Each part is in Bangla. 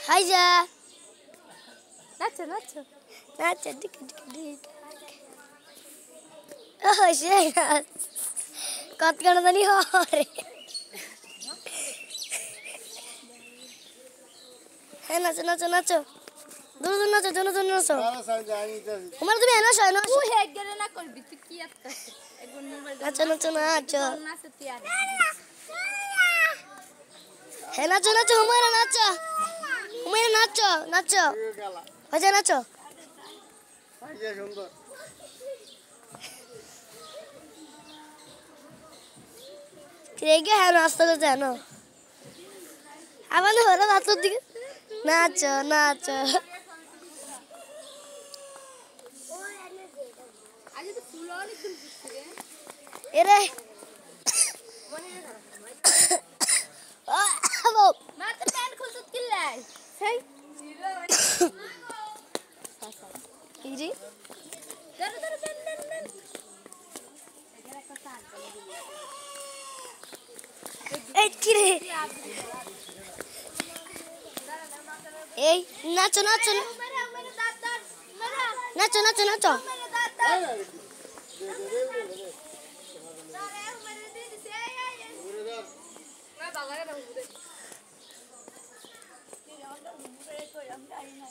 হাই যা নাচো নাচো নাচো দিক দিক দিক ও সেই নাচ কত কেন জানি হরে হ্যাঁ নাচো নাচো নাচো দূর দূর নাচো দূর দূর নাচো তোমার তুমি এনা শয় না তুই হেড গেলে না করবি তুই কি একটা একবার মোবাইল নাচো নাচো নাচো নাচো তুই আর হ্যাঁ নাচো নাচো হুমায়রা নাচো হুমায়রা নাচো নাচো বাজা নাচো সুন্দর রেগে হ্যাঁ নাচতে তো জানো আমাদের হলো নাচোর দিকে নাচো নাচো আজ তো ফুল অনেক ফুল ফুটছে রে এরে মা তো প্যান খুলতে কিল্লাই সেই ইজি ধর ধর প্যান প্যান প্যান এই কি রে এই নাচো নাচো নাচো নাচো নাচো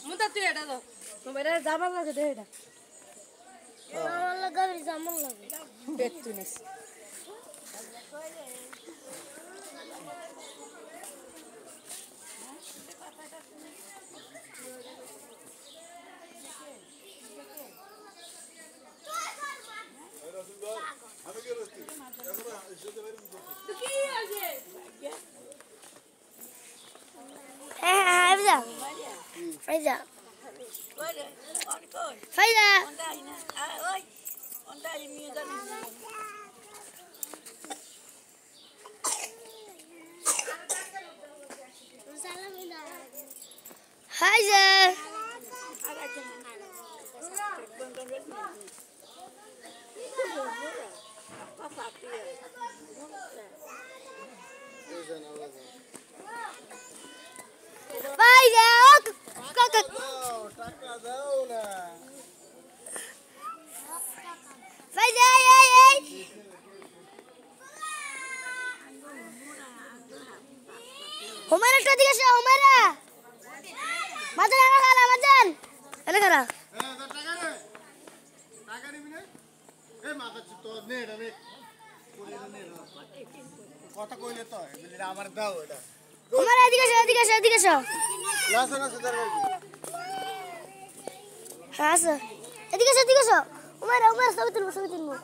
মুতা তুই এটা দাও মোবাইলে জামা লাগে দে এটা আমার লাগাবি জামল লাগে পেট তুনিস হ্যাঁ হ্যাঁ ফাইজা ফাইজা ফাইজা ফাইজা ফাইজা কাকা টাকা দাও না ফাইজা এই এই হুমায়রা টা দিকে এসো হুমায়রা মাজান এনে খালা মাজান এনে খালা টাকা নিবি না এই মাথা তো নে এটা নে কথা কইলে তো আমার দাও এটা হুমায়রা এদিকে এসো এদিকে এসো এদিকে এসো নাচো নাচো দরকার হ্যাঁ এসো এদিকে এসো হুমায়রা হুমায়রা ছবি তুলবো